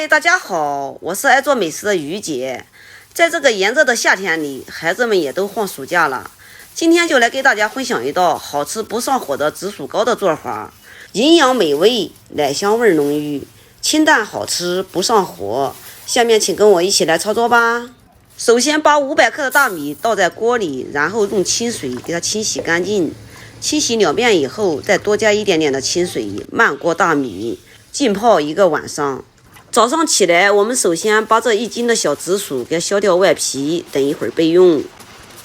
嗨，大家好，我是爱做美食的于姐。在这个炎热的夏天里，孩子们也都放暑假了。今天就来给大家分享一道好吃不上火的紫薯糕的做法，营养美味，奶香味浓郁，清淡好吃不上火。下面请跟我一起来操作吧。首先把500克的大米倒在锅里，然后用清水给它清洗干净。清洗2遍以后，再多加一点点的清水，慢过大米，浸泡1个晚上。早上起来，我们首先把这1斤的小紫薯给削掉外皮，等一会儿备用。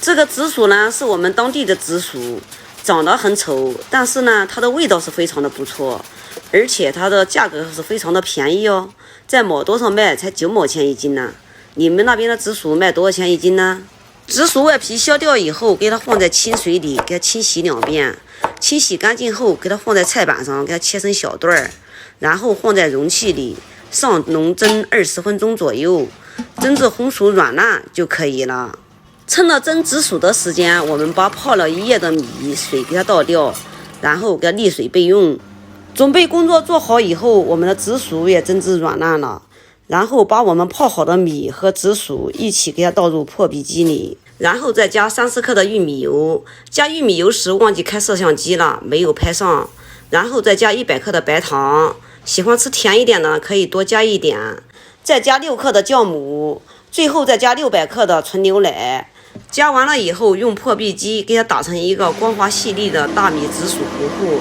这个紫薯呢，是我们当地的紫薯，长得很丑，但是呢，它的味道是非常的不错，而且它的价格是非常的便宜哦，在某多上卖才9毛钱1斤呢。你们那边的紫薯卖多少钱1斤呢？紫薯外皮削掉以后，给它放在清水里，给它清洗2遍。清洗干净后，给它放在菜板上，给它切成小段儿，然后放在容器里。上笼蒸20分钟左右，蒸至红薯软烂就可以了。趁着蒸紫薯的时间，我们把泡了1夜的米水给它倒掉，然后给它沥水备用。准备工作做好以后，我们的紫薯也蒸至软烂了，然后把我们泡好的米和紫薯一起给它倒入破壁机里，然后再加30克的玉米油。加玉米油时忘记开摄像机了，没有拍上。然后再加100克的白糖。喜欢吃甜一点的可以多加一点，再加6克的酵母，最后再加600克的纯牛奶。加完了以后，用破壁机给它打成一个光滑细粒的大米紫薯糊糊。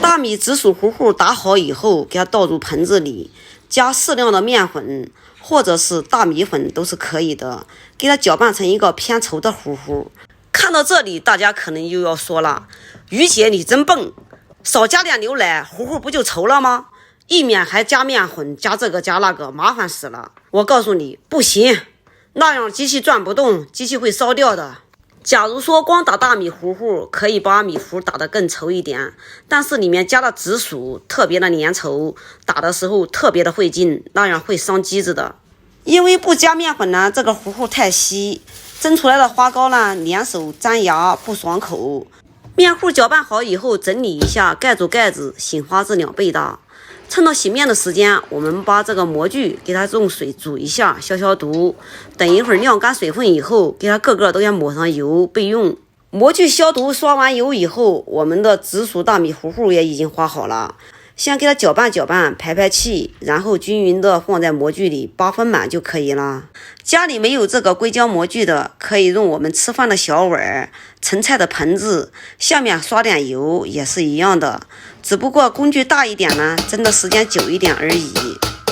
大米紫薯糊糊打好以后，给它倒入盆子里，加适量的面粉或者是大米粉都是可以的，给它搅拌成一个偏稠的糊糊。看到这里，大家可能又要说了，于姐你真笨，少加点牛奶，糊糊不就稠了吗？一面还加面粉，加这个加那个，麻烦死了。我告诉你，不行，那样机器转不动，机器会烧掉的。假如说光打大米糊糊，可以把米糊打得更稠一点，但是里面加了紫薯，特别的粘稠，打的时候特别的费劲，那样会伤机子的。因为不加面粉呢，这个糊糊太稀，蒸出来的花糕呢，粘手粘牙不爽口。面糊搅拌好以后，整理一下，盖住盖子，醒花至2倍大。趁到洗面的时间，我们把这个模具给它用水煮一下，消毒。等一会儿晾干水分以后，给它个个都要抹上油备用。模具消毒刷完油以后，我们的紫薯大米糊糊也已经花好了。先给它搅拌搅拌，排气，然后均匀的放在模具里，8分满就可以了。家里没有这个硅胶模具的，可以用我们吃饭的小碗、盛菜的盆子，下面刷点油也是一样的，只不过工具大一点呢，蒸的时间久一点而已。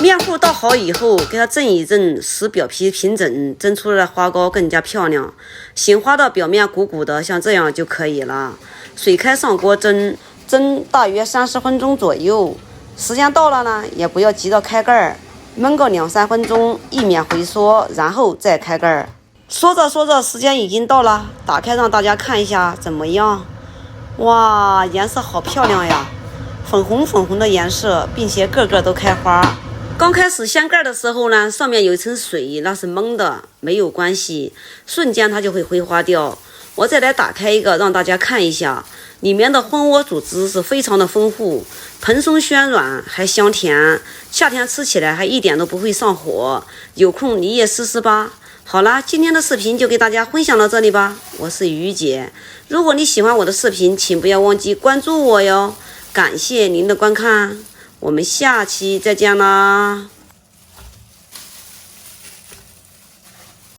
面糊倒好以后，给它震一震，使表皮平整，蒸出来的花糕更加漂亮。醒花的表面鼓鼓的，像这样就可以了。水开上锅蒸大约30分钟左右。时间到了呢，也不要急着开盖，焖个2-3分钟，以免回缩，然后再开盖。说着时间已经到了，打开让大家看一下怎么样。哇，颜色好漂亮呀，粉红的颜色，并且个个都开花。刚开始掀盖的时候呢，上面有一层水，那是蒙的，没有关系，瞬间它就会挥发掉。我再来打开一个让大家看一下，里面的蜂窝组织是非常的丰富，蓬松暄软，还香甜，夏天吃起来还一点都不会上火。有空你也试试吧。好啦，今天的视频就给大家分享到这里吧，我是于姐。如果你喜欢我的视频，请不要忘记关注我哟，感谢您的观看，我们下期再见啦。